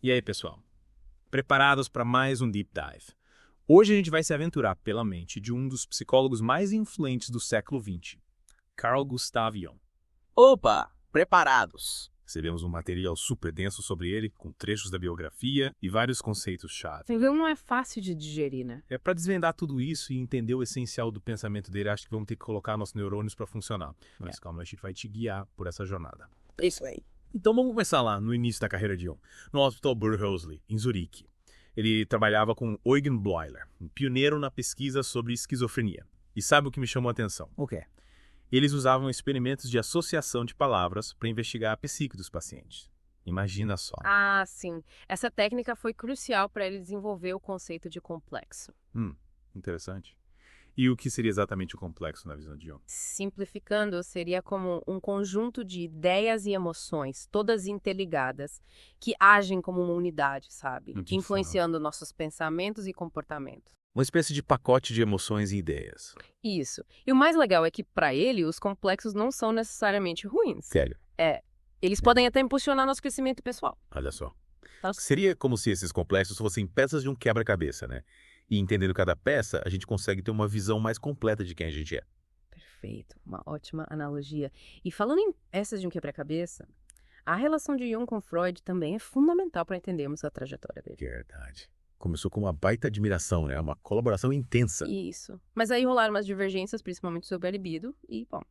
E aí, pessoal? Preparados para mais um Deep Dive? Hoje a gente vai se aventurar pela mente de um dos psicólogos mais influentes do século XX, Carl Gustav Jung. Opa, preparados. Recebemos um material super denso sobre ele, com trechos da biografia e vários conceitos-chave. Entendeu? Não é fácil de digerir, né? Para desvendar tudo isso e entender o essencial do pensamento dele, acho que vamos ter que colocar nossos neurônios para funcionar. Mas calma, a gente vai te guiar por essa jornada. Isso aí. Então vamos começar lá, no início da carreira de Jung, no Hospital Burghausen, em Zurique. Ele trabalhava com Eugen Bleuler, um pioneiro na pesquisa sobre esquizofrenia. E sabe o que me chamou a atenção? O quê? Eles usavam experimentos de associação de palavras para investigar a psique dos pacientes. Imagina só. Ah, sim. Essa técnica foi crucial para ele desenvolver o conceito de complexo. Interessante. E o que seria exatamente o complexo na visão de Jung? Simplificando, seria como um conjunto de ideias e emoções, todas interligadas, que agem como uma unidade, sabe? Influenciando nossos pensamentos e comportamentos. Uma espécie de pacote de emoções e ideias. Isso. E o mais legal é que, para ele, os complexos não são necessariamente ruins. Sério? Eles podem até impulsionar nosso crescimento pessoal. Olha só. Tá? Seria como se esses complexos fossem peças de um quebra-cabeça, né? E entendendo cada peça, a gente consegue ter uma visão mais completa de quem a gente é. Perfeito, uma ótima analogia. E falando em peças de um quebra-cabeça, a relação de Jung com Freud também é fundamental para entendermos a trajetória dele. Verdade. Começou com uma baita admiração, né? Uma colaboração intensa. Isso. Mas aí rolaram umas divergências, principalmente sobre a libido, e, bom,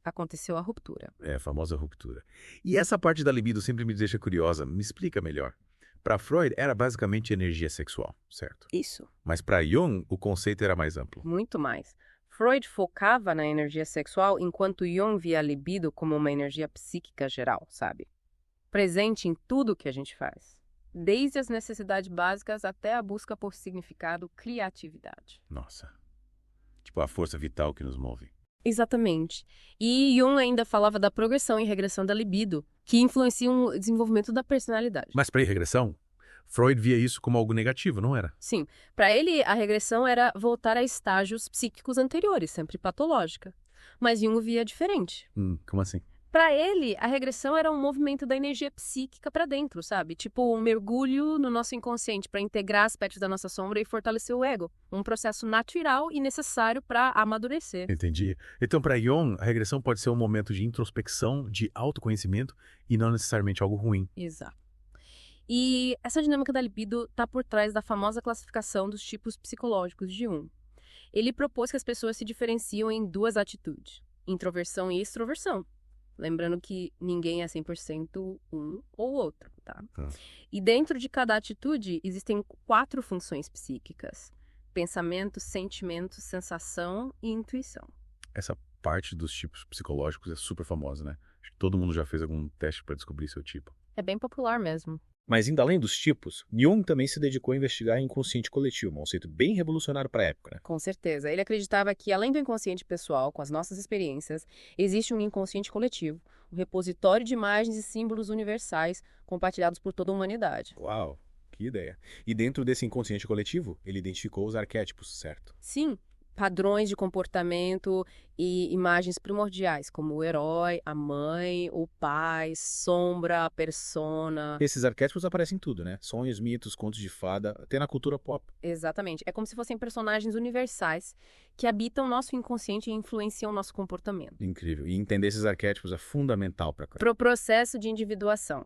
aconteceu a ruptura. A famosa ruptura. E essa parte da libido sempre me deixa curiosa. Me explica melhor. Para Freud, era basicamente energia sexual, certo? Isso. Mas para Jung, o conceito era mais amplo. Muito mais. Freud focava na energia sexual, enquanto Jung via a libido como uma energia psíquica geral, sabe? Presente em tudo que a gente faz. Desde as necessidades básicas até a busca por significado, criatividade. Nossa. Tipo a força vital que nos move. Exatamente. E Jung ainda falava da progressão e regressão da libido, que influenciam o desenvolvimento da personalidade. Mas para ir regressão, Freud via isso como algo negativo, não era? Sim, para ele a regressão era voltar a estágios psíquicos anteriores, sempre patológica. Mas Jung via diferente. Como assim? Para ele, a regressão era um movimento da energia psíquica para dentro, sabe? Tipo um mergulho no nosso inconsciente para integrar aspectos da nossa sombra e fortalecer o ego. Um processo natural e necessário para amadurecer. Entendi. Então, para Jung, a regressão pode ser um momento de introspecção, de autoconhecimento e não necessariamente algo ruim. Exato. E essa dinâmica da libido está por trás da famosa classificação dos tipos psicológicos de Jung. Ele propôs que as pessoas se diferenciam em duas atitudes, introversão e extroversão. Lembrando que ninguém é 100% um ou outro, tá? E dentro de cada atitude existem 4 funções psíquicas: pensamento, sentimento, sensação e intuição. Essa parte dos tipos psicológicos é super famosa, né? Acho que todo mundo já fez algum teste para descobrir seu tipo. É bem popular mesmo. Mas indo além dos tipos, Jung também se dedicou a investigar o inconsciente coletivo, um conceito bem revolucionário para a época, né? Com certeza. Ele acreditava que, além do inconsciente pessoal, com as nossas experiências, existe um inconsciente coletivo, um repositório de imagens e símbolos universais compartilhados por toda a humanidade. Uau, que ideia. E dentro desse inconsciente coletivo, ele identificou os arquétipos, certo? Sim, padrões de comportamento e imagens primordiais, como o herói, a mãe, o pai, sombra, a persona. Esses arquétipos aparecem em tudo, né? Sonhos, mitos, contos de fada, até na cultura pop. Exatamente. É como se fossem personagens universais que habitam nosso inconsciente e influenciam nosso comportamento. Incrível. E entender esses arquétipos é fundamental para Para o processo de individuação,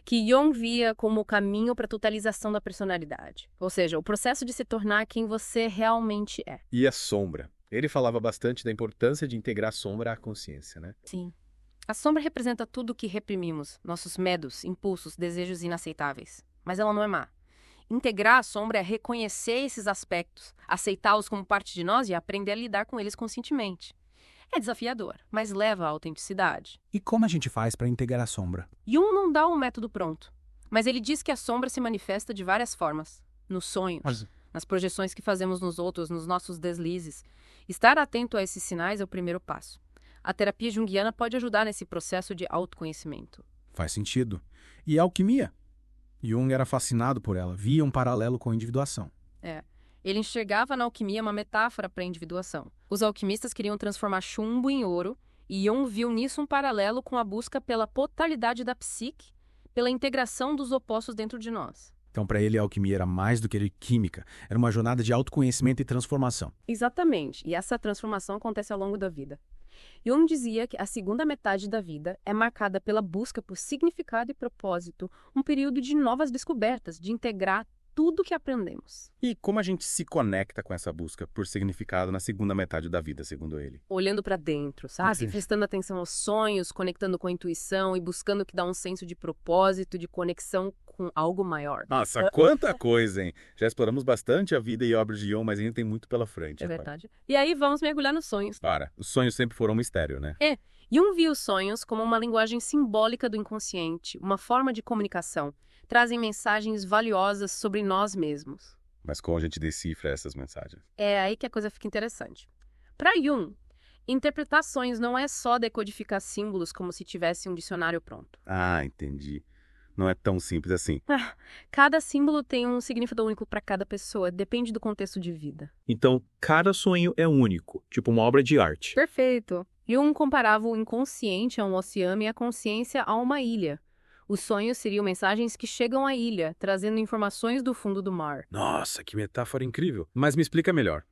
que Jung via como o caminho para a totalização da personalidade. Ou seja, o processo de se tornar quem você realmente é. E a sombra. Ele falava bastante da importância de integrar a sombra à consciência, né? Sim. A sombra representa tudo o que reprimimos, nossos medos, impulsos, desejos inaceitáveis. Mas ela não é má. Integrar a sombra é reconhecer esses aspectos, aceitá-los como parte de nós e aprender a lidar com eles conscientemente. É desafiador, mas leva à autenticidade. E como a gente faz para integrar a sombra? Jung não dá um método pronto, mas ele diz que a sombra se manifesta de várias formas. Nos sonhos, nas projeções que fazemos nos outros, nos nossos deslizes. Estar atento a esses sinais é o primeiro passo. A terapia junguiana pode ajudar nesse processo de autoconhecimento. Faz sentido. E a alquimia? Jung era fascinado por ela, via um paralelo com a individuação. Ele enxergava na alquimia uma metáfora para a individuação. Os alquimistas queriam transformar chumbo em ouro, e Jung viu nisso um paralelo com a busca pela totalidade da psique, pela integração dos opostos dentro de nós. Então, para ele, a alquimia era mais do que química. Era uma jornada de autoconhecimento e transformação. Exatamente, e essa transformação acontece ao longo da vida. Jung dizia que a segunda metade da vida é marcada pela busca por significado e propósito, um período de novas descobertas, de integrar tudo que aprendemos. E como a gente se conecta com essa busca por significado na segunda metade da vida, segundo ele? Olhando para dentro, sabe? Sim. Prestando atenção aos sonhos, conectando com a intuição e buscando o que dá um senso de propósito, de conexão com algo maior. Nossa, quanta coisa, hein? Já exploramos bastante a vida e obra de Jung, mas ainda tem muito pela frente. É rapaz. verdade. E aí vamos mergulhar nos sonhos. Para, os sonhos sempre foram um mistério, né? Jung viu os sonhos como uma linguagem simbólica do inconsciente, uma forma de comunicação. Trazem mensagens valiosas sobre nós mesmos. Mas como a gente decifra essas mensagens? É aí que a coisa fica interessante. Para Jung, interpretar sonhos não é só decodificar símbolos como se tivesse um dicionário pronto. Ah, entendi. Não é tão simples assim. Cada símbolo tem um significado único para cada pessoa, depende do contexto de vida. Então, cada sonho é único, tipo uma obra de arte. Perfeito. Jung comparava o inconsciente a um oceano e a consciência a uma ilha. Os sonhos seriam mensagens que chegam à ilha, trazendo informações do fundo do mar. Nossa, que metáfora incrível. Mas me explica melhor.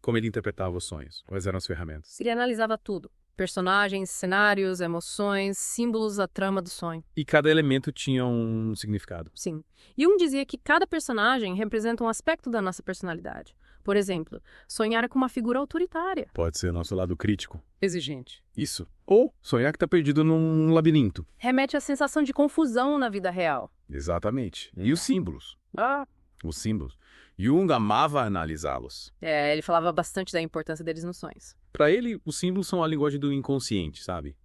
Como ele interpretava os sonhos? Quais eram as ferramentas? Ele analisava tudo. Personagens, cenários, emoções, símbolos, a trama do sonho. E cada elemento tinha um significado. Sim. Jung dizia que cada personagem representa um aspecto da nossa personalidade. Por exemplo, sonhar com uma figura autoritária. Pode ser nosso lado crítico. Exigente. Isso. Ou sonhar que tá perdido num labirinto. Remete à sensação de confusão na vida real. Exatamente. E os símbolos? Ah. Os símbolos. Jung amava analisá-los. Ele falava bastante da importância deles nos sonhos. Para ele, os símbolos são a linguagem do inconsciente, sabe?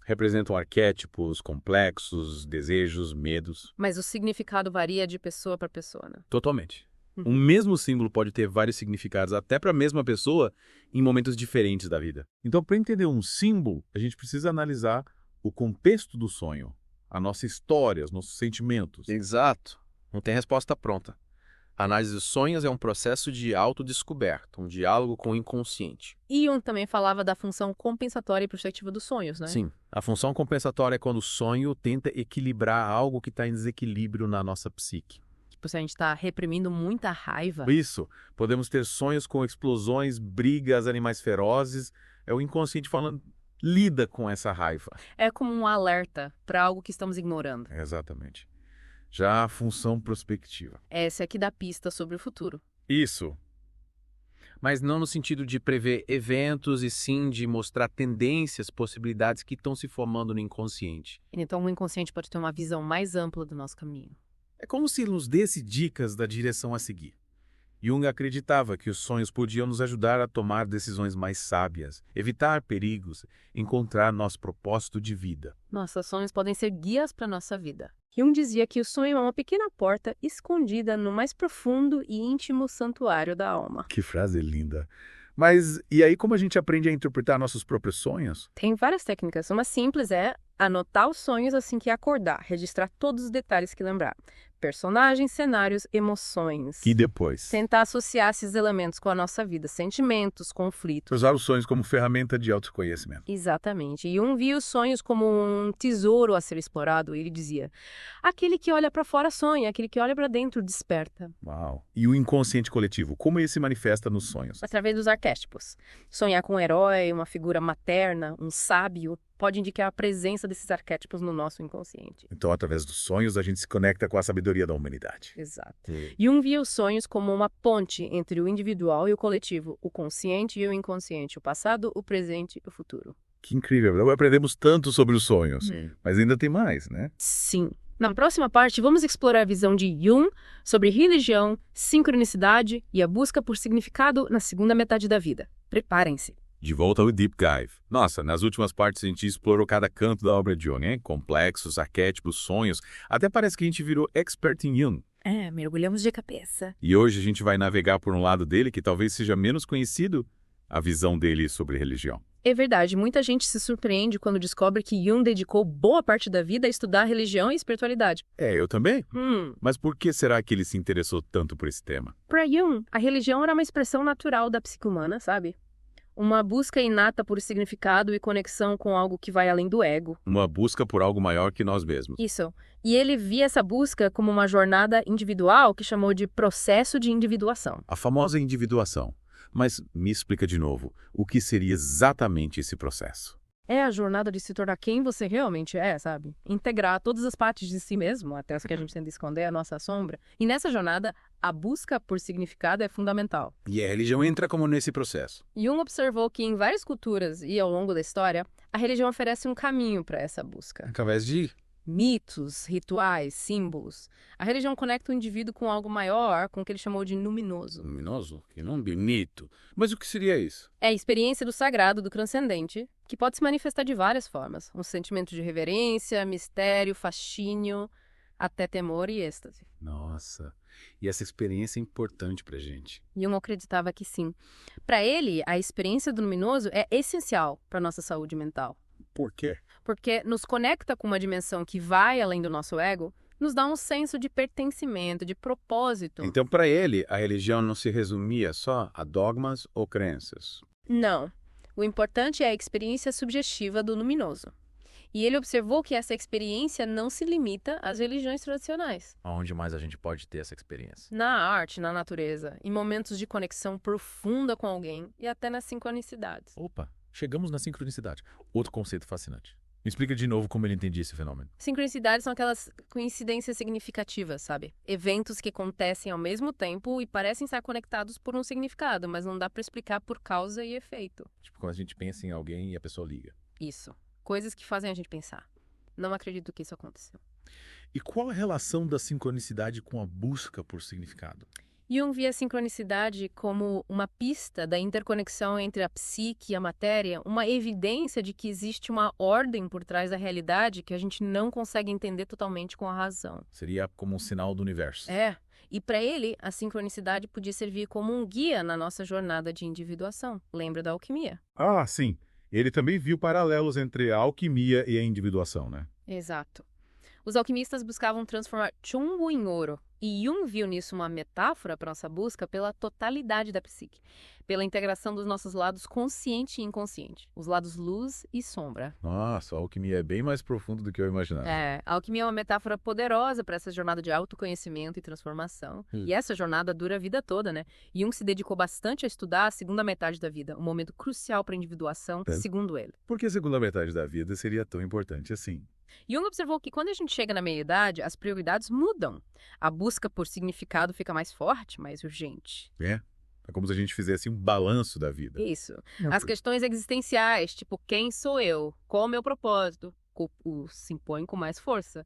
Representam arquétipos, complexos, desejos, medos. Mas o significado varia de pessoa para pessoa, né? Totalmente. Um mesmo símbolo pode ter vários significados, até para a mesma pessoa, em momentos diferentes da vida. Então, para entender um símbolo, a gente precisa analisar o contexto do sonho, a nossa história, os nossos sentimentos. Exato. Não tem resposta pronta. A análise dos sonhos é um processo de autodescoberta, um diálogo com o inconsciente. E Jung também falava da função compensatória e projetiva dos sonhos, né? Sim. A função compensatória é quando o sonho tenta equilibrar algo que está em desequilíbrio na nossa psique. Tipo, se a gente está reprimindo muita raiva. Isso. Podemos ter sonhos com explosões, brigas, animais ferozes. É o inconsciente falando, lida com essa raiva. É como um alerta para algo que estamos ignorando. Exatamente. Já a função prospectiva. Essa é que dá pista sobre o futuro. Isso. Mas não no sentido de prever eventos, e sim de mostrar tendências, possibilidades que estão se formando no inconsciente. Então o inconsciente pode ter uma visão mais ampla do nosso caminho. É como se nos desse dicas da direção a seguir. Jung acreditava que os sonhos podiam nos ajudar a tomar decisões mais sábias, evitar perigos, encontrar nosso propósito de vida. Nossos sonhos podem ser guias para a nossa vida. Jung dizia que o sonho é uma pequena porta escondida no mais profundo e íntimo santuário da alma. Que frase linda. Mas e aí como a gente aprende a interpretar nossos próprios sonhos? Tem várias técnicas. Uma simples é anotar os sonhos assim que acordar, registrar todos os detalhes que lembrar. Personagens, cenários, emoções. E depois? Tentar associar esses elementos com a nossa vida, sentimentos, conflitos. Usar os sonhos como ferramenta de autoconhecimento. Exatamente. E Jung via os sonhos como um tesouro a ser explorado. Ele dizia, aquele que olha para fora sonha, aquele que olha para dentro desperta. Uau. E o inconsciente coletivo, como ele se manifesta nos sonhos? Através dos arquétipos. Sonhar com um herói, uma figura materna, um sábio, pode indicar a presença desses arquétipos no nosso inconsciente. Então, através dos sonhos, a gente se conecta com a sabedoria da humanidade. Exato. Jung via os sonhos como uma ponte entre o individual e o coletivo, o consciente e o inconsciente, o passado, o presente e o futuro. Que incrível. Aprendemos tanto sobre os sonhos, mas ainda tem mais, né? Sim. Na próxima parte, vamos explorar a visão de Jung sobre religião, sincronicidade e a busca por significado na segunda metade da vida. Preparem-se. De volta ao Deep Dive. Nossa, nas últimas partes a gente explorou cada canto da obra de Jung, hein? Complexos, arquétipos, sonhos. Até parece que a gente virou expert em Jung. Mergulhamos de cabeça. E hoje a gente vai navegar por um lado dele que talvez seja menos conhecido, a visão dele sobre religião. É verdade, muita gente se surpreende quando descobre que Jung dedicou boa parte da vida a estudar religião e espiritualidade. Eu também. Mas por que será que ele se interessou tanto por esse tema? Para Jung, a religião era uma expressão natural da psique humana, sabe? Uma busca inata por significado e conexão com algo que vai além do ego. Uma busca por algo maior que nós mesmos. Isso. E ele via essa busca como uma jornada individual que chamou de processo de individuação. A famosa individuação. Mas me explica de novo, o que seria exatamente esse processo? É a jornada de se tornar quem você realmente é, sabe? Integrar todas as partes de si mesmo, até as que a gente tenta esconder, a nossa sombra. E nessa jornada, a busca por significado é fundamental. E a religião entra como nesse processo. Jung observou que em várias culturas e ao longo da história, a religião oferece um caminho para essa busca. Através de... Mitos, rituais, símbolos. A religião conecta o indivíduo com algo maior, com o que ele chamou de luminoso. luminoso, que não bonito. Mas o que seria isso? É a experiência do sagrado, do transcendente, que pode se manifestar de várias formas. Um sentimento de reverência, mistério, fascínio, até temor e êxtase. Nossa, e essa experiência é importante pra gente. Jung acreditava que sim. Para ele, a experiência do luminoso é essencial para nossa saúde mental. Por quê? Porque nos conecta com uma dimensão que vai além do nosso ego, nos dá um senso de pertencimento, de propósito. Então, para ele, a religião não se resumia só a dogmas ou crenças. Não. O importante é a experiência subjetiva do luminoso. E ele observou que essa experiência não se limita às religiões tradicionais. Aonde mais a gente pode ter essa experiência? Na arte, na natureza, em momentos de conexão profunda com alguém e até nas sincronicidades. Opa, chegamos na sincronicidade. Outro conceito fascinante. Me explica de novo como ele entendia esse fenômeno. Sincronicidades são aquelas coincidências significativas, sabe? Eventos que acontecem ao mesmo tempo e parecem estar conectados por um significado, mas não dá pra explicar por causa e efeito. Tipo, quando a gente pensa em alguém e a pessoa liga. Isso. Coisas que fazem a gente pensar. Não acredito que isso aconteceu. E qual a relação da sincronicidade com a busca por significado? Jung via a sincronicidade como uma pista da interconexão entre a psique e a matéria, uma evidência de que existe uma ordem por trás da realidade que a gente não consegue entender totalmente com a razão. Seria como um sinal do universo. É, e para ele, a sincronicidade podia servir como um guia na nossa jornada de individuação. Lembra da alquimia? Ah, sim. Ele também viu paralelos entre a alquimia e a individuação, né? Exato. Os alquimistas buscavam transformar chumbo em ouro, e Jung viu nisso uma metáfora para nossa busca pela totalidade da psique, pela integração dos nossos lados consciente e inconsciente, os lados luz e sombra. Nossa, a alquimia é bem mais profunda do que eu imaginava. A alquimia é uma metáfora poderosa para essa jornada de autoconhecimento e transformação. E essa jornada dura a vida toda, né? Jung se dedicou bastante a estudar a segunda metade da vida, um momento crucial para a individuação, segundo ele. Por que a segunda metade da vida seria tão importante assim? Jung observou que quando a gente chega na meia-idade, as prioridades mudam. A busca por significado fica mais forte, mais urgente. É como se a gente fizesse um balanço da vida. Isso. As questões existenciais, tipo, quem sou eu? Qual o meu propósito? Se impõem com mais força.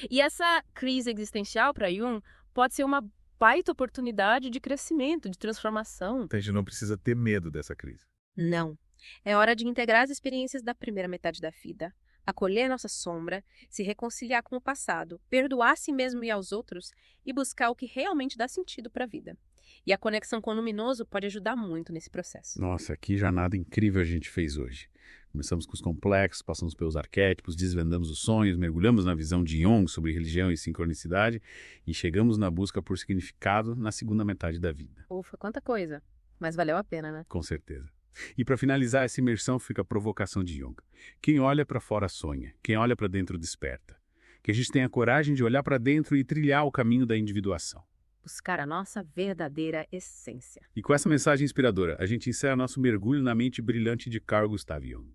E essa crise existencial, para Jung, pode ser uma baita oportunidade de crescimento, de transformação. Então a gente não precisa ter medo dessa crise. Não. É hora de integrar as experiências da primeira metade da vida, acolher nossa sombra, se reconciliar com o passado, perdoar a si mesmo e aos outros e buscar o que realmente dá sentido para a vida. E a conexão com o luminoso pode ajudar muito nesse processo. Nossa, que jornada incrível a gente fez hoje. Começamos com os complexos, passamos pelos arquétipos, desvendamos os sonhos, mergulhamos na visão de Jung sobre religião e sincronicidade e chegamos na busca por significado na segunda metade da vida. Ufa, quanta coisa. Mas valeu a pena, né? Com certeza. E para finalizar essa imersão fica a provocação de Jung. Quem olha para fora sonha, quem olha para dentro desperta. Que a gente tenha coragem de olhar para dentro e trilhar o caminho da individuação. Buscar a nossa verdadeira essência. E com essa mensagem inspiradora, a gente encerra nosso mergulho na mente brilhante de Carl Gustav Jung.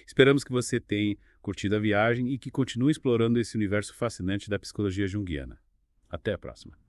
Esperamos que você tenha curtido a viagem e que continue explorando esse universo fascinante da psicologia junguiana. Até a próxima.